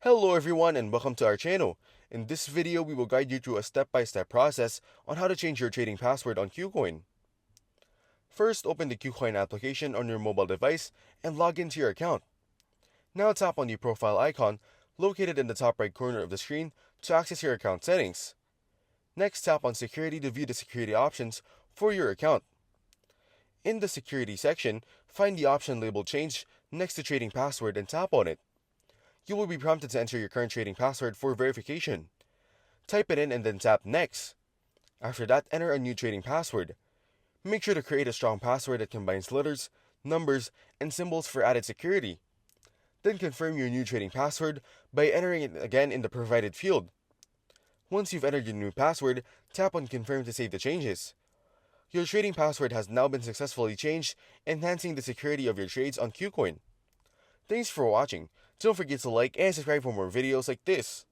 Hello everyone and welcome to our channel. In this video, we will guide you through a step-by-step process on how to change your trading password on KuCoin. First, open the KuCoin application on your mobile device and log into your account. Now tap on the profile icon located in the top right corner of the screen to access your account settings. Next, tap on Security to view the security options for your account. In the Security section, find the option labeled Change next to Trading Password and tap on it. You will be prompted to enter your current trading password for verification. Type it in and then tap Next. After that, enter a new trading password. Make sure to create a strong password that combines letters, numbers, and symbols for added security. Then confirm your new trading password by entering it again in the provided field. Once you've entered your new password, tap on Confirm to save the changes. Your trading password has now been successfully changed, enhancing the security of your trades on KuCoin. Thanks for watching. Don't forget to like and subscribe for more videos like this.